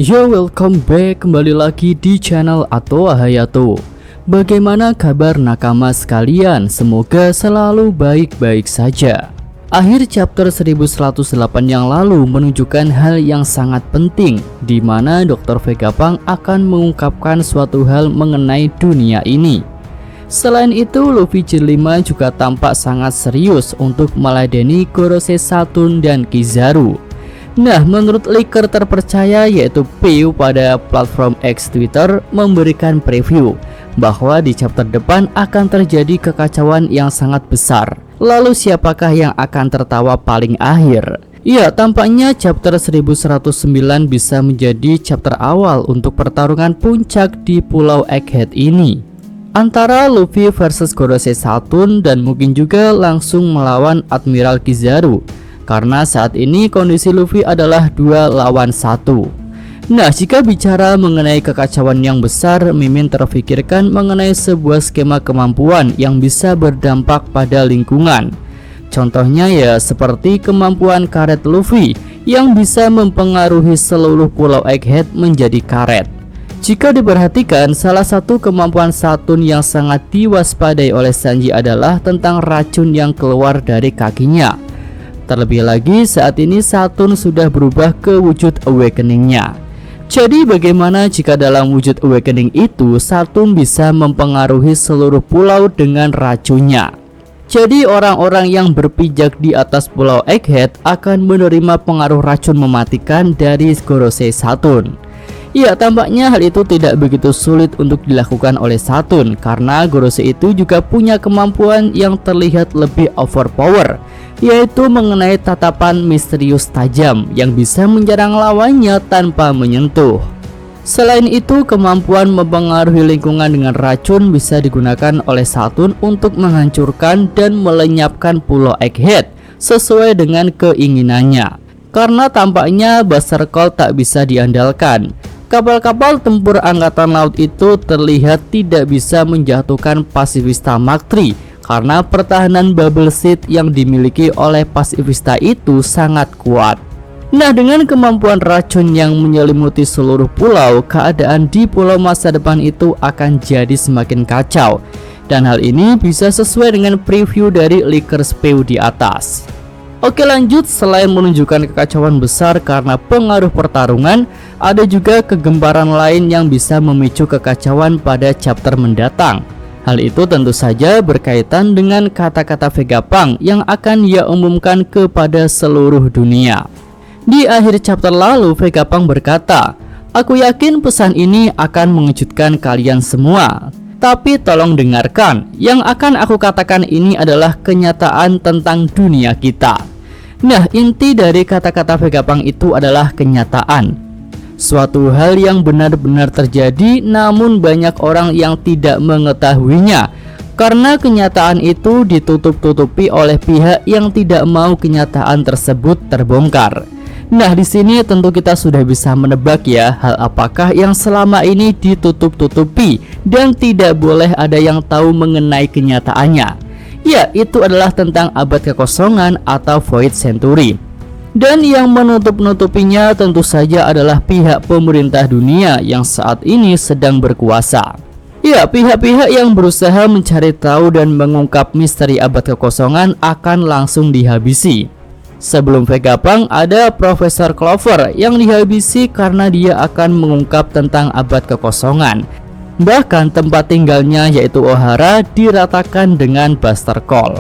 Yo, welcome back kembali lagi di channel Atoa Hayato. Bagaimana kabar nakama sekalian? Semoga selalu baik-baik saja. Akhir chapter 1108 yang lalu menunjukkan hal yang sangat penting, di mana Dr. Vegapunk akan mengungkapkan suatu hal mengenai dunia ini. Selain itu, Luffy Jilid 5 juga tampak sangat serius untuk meladeni Gorosei Saturn dan Kizaru. Nah, menurut leaker terpercaya yaitu Peu pada platform X Twitter memberikan preview bahwa di chapter depan akan terjadi kekacauan yang sangat besar. Lalu siapakah yang akan tertawa paling akhir? Ya, tampaknya chapter 1109 bisa menjadi chapter awal untuk pertarungan puncak di Pulau Egghead ini, antara Luffy versus Gorosei Saturn, dan mungkin juga langsung melawan Admiral Kizaru. Karena saat ini kondisi Luffy adalah 2 lawan 1. Nah, jika bicara mengenai kekacauan yang besar, Mimin terfikirkan mengenai sebuah skema kemampuan yang bisa berdampak pada lingkungan. Contohnya ya seperti kemampuan karet Luffy yang bisa mempengaruhi seluruh Pulau Egghead menjadi karet. Jika diperhatikan, salah satu kemampuan Saturn yang sangat diwaspadai oleh Sanji adalah tentang racun yang keluar dari kakinya. Terlebih lagi saat ini Saturn sudah berubah ke wujud awakening-nya. Jadi bagaimana jika dalam wujud awakening itu Saturn bisa mempengaruhi seluruh pulau dengan racunnya? Jadi orang-orang yang berpijak di atas Pulau Egghead akan menerima pengaruh racun mematikan dari Gorosei Saturn. Ya, tampaknya hal itu tidak begitu sulit untuk dilakukan oleh Saturn karena Gorosei itu juga punya kemampuan yang terlihat lebih overpower, yaitu mengenai tatapan misterius tajam yang bisa menyerang lawannya tanpa menyentuh. Selain itu, kemampuan mempengaruhi lingkungan dengan racun bisa digunakan oleh Saturn untuk menghancurkan dan melenyapkan Pulau Egghead sesuai dengan keinginannya. Karena tampaknya Buster Call tak bisa diandalkan, kapal-kapal tempur angkatan laut itu terlihat tidak bisa menjatuhkan Pasifista Mark III karena pertahanan bubble seed yang dimiliki oleh Pasifista itu sangat kuat. Nah, dengan kemampuan racun yang menyelimuti seluruh pulau, keadaan di pulau masa depan itu akan jadi semakin kacau. Dan hal ini bisa sesuai dengan preview dari leaker Peu di atas. Oke, lanjut. Selain menunjukkan kekacauan besar karena pengaruh pertarungan, ada juga kegemparan lain yang bisa memicu kekacauan pada chapter mendatang. Hal itu tentu saja berkaitan dengan kata-kata Vegapunk yang akan ia umumkan kepada seluruh dunia. Di akhir chapter lalu, Vegapunk berkata, "Aku yakin pesan ini akan mengejutkan kalian semua. Tapi tolong dengarkan, yang akan aku katakan ini adalah kenyataan tentang dunia kita." Nah, inti dari kata-kata Vegapunk itu adalah kenyataan. Suatu hal yang benar-benar terjadi namun banyak orang yang tidak mengetahuinya. Karena kenyataan itu ditutup-tutupi oleh pihak yang tidak mau kenyataan tersebut terbongkar. Nah, di sini tentu kita sudah bisa menebak ya, hal apakah yang selama ini ditutup-tutupi dan tidak boleh ada yang tahu mengenai kenyataannya. Ya, itu adalah tentang abad kekosongan atau Void Century. Dan yang menutup-nutupinya tentu saja adalah pihak pemerintah dunia yang saat ini sedang berkuasa. Ya, pihak-pihak yang berusaha mencari tahu dan mengungkap misteri abad kekosongan akan langsung dihabisi. Sebelum Vegapunk ada Profesor Clover yang dihabisi karena dia akan mengungkap tentang abad kekosongan. Bahkan tempat tinggalnya yaitu Ohara diratakan dengan Buster Call.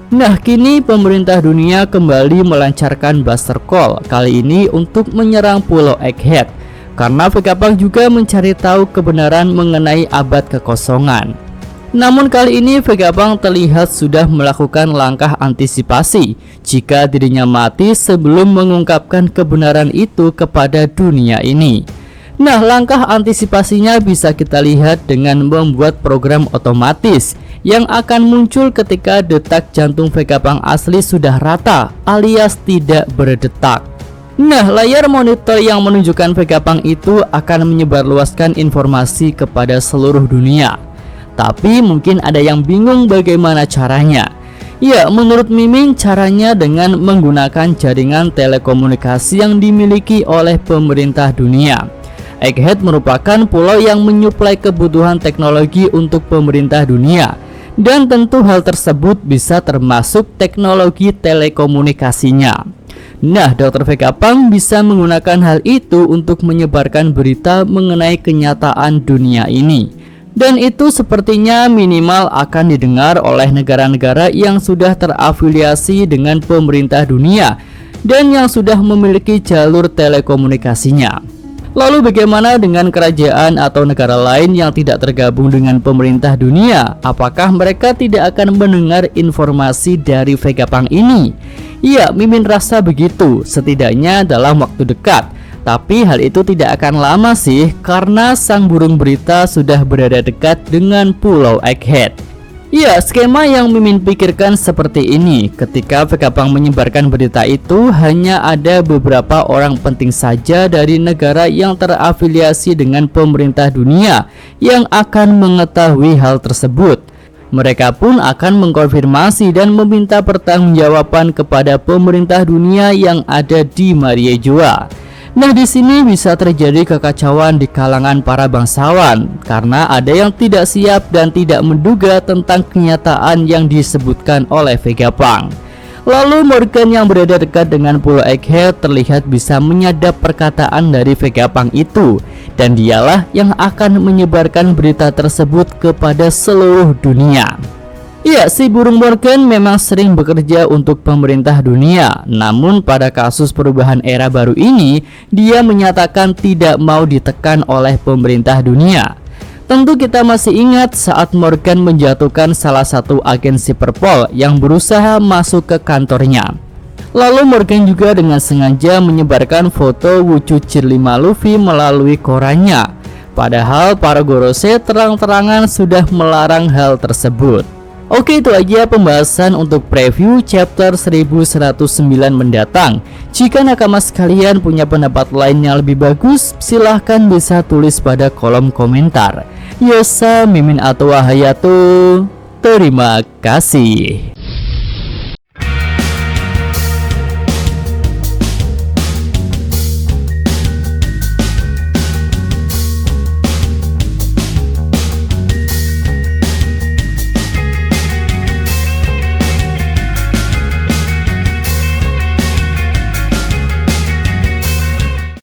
Nah, kini pemerintah dunia kembali melancarkan Buster Call, kali ini untuk menyerang Pulau Egghead, karena Vegapunk juga mencari tahu kebenaran mengenai abad kekosongan. Namun kali ini Vegapunk terlihat sudah melakukan langkah antisipasi jika dirinya mati sebelum mengungkapkan kebenaran itu kepada dunia ini. Nah, langkah antisipasinya bisa kita lihat dengan membuat program otomatis yang akan muncul ketika detak jantung Vegapunk asli sudah rata alias tidak berdetak. Nah, layar monitor yang menunjukkan Vegapunk itu akan menyebarluaskan informasi kepada seluruh dunia. Tapi mungkin ada yang bingung bagaimana caranya. Ya, menurut Mimin caranya dengan menggunakan jaringan telekomunikasi yang dimiliki oleh pemerintah dunia. Egghead merupakan pulau yang menyuplai kebutuhan teknologi untuk pemerintah dunia, dan tentu hal tersebut bisa termasuk teknologi telekomunikasinya. Nah, Dr. Vegapunk bisa menggunakan hal itu untuk menyebarkan berita mengenai kenyataan dunia ini. Dan itu sepertinya minimal akan didengar oleh negara-negara yang sudah terafiliasi dengan pemerintah dunia dan yang sudah memiliki jalur telekomunikasinya. Lalu bagaimana dengan kerajaan atau negara lain yang tidak tergabung dengan pemerintah dunia? Apakah mereka tidak akan mendengar informasi dari Vegapunk ini? Ya, Mimin rasa begitu, setidaknya dalam waktu dekat. Tapi hal itu tidak akan lama sih, karena sang burung berita sudah berada dekat dengan Pulau Egghead. Ya, skema yang Mimin pikirkan seperti ini. Ketika Vegapunk menyebarkan berita itu, hanya ada beberapa orang penting saja dari negara yang terafiliasi dengan pemerintah dunia yang akan mengetahui hal tersebut. Mereka pun akan mengkonfirmasi dan meminta pertanggungjawaban kepada pemerintah dunia yang ada di Mariejoa. Nah, di sini bisa terjadi kekacauan di kalangan para bangsawan karena ada yang tidak siap dan tidak menduga tentang kenyataan yang disebutkan oleh Vegapunk. Lalu Morgan yang berada dekat dengan Pulau Egghead terlihat bisa menyadap perkataan dari Vegapunk itu, dan dialah yang akan menyebarkan berita tersebut kepada seluruh dunia. Ya, si burung Morgan memang sering bekerja untuk pemerintah dunia. Namun pada kasus perubahan era baru ini, dia menyatakan tidak mau ditekan oleh pemerintah dunia. Tentu kita masih ingat saat Morgan menjatuhkan salah satu agen Cyberpol yang berusaha masuk ke kantornya. Lalu Morgan juga dengan sengaja menyebarkan foto wujud Gear 5 Luffy melalui korannya. Padahal para Gorosei terang-terangan sudah melarang hal tersebut. Oke, itu aja pembahasan untuk preview chapter 1109 mendatang. Jika nakama sekalian punya pendapat lain yang lebih bagus, silahkan bisa tulis pada kolom komentar. Yosa Mimin atau Hayato. Terima kasih.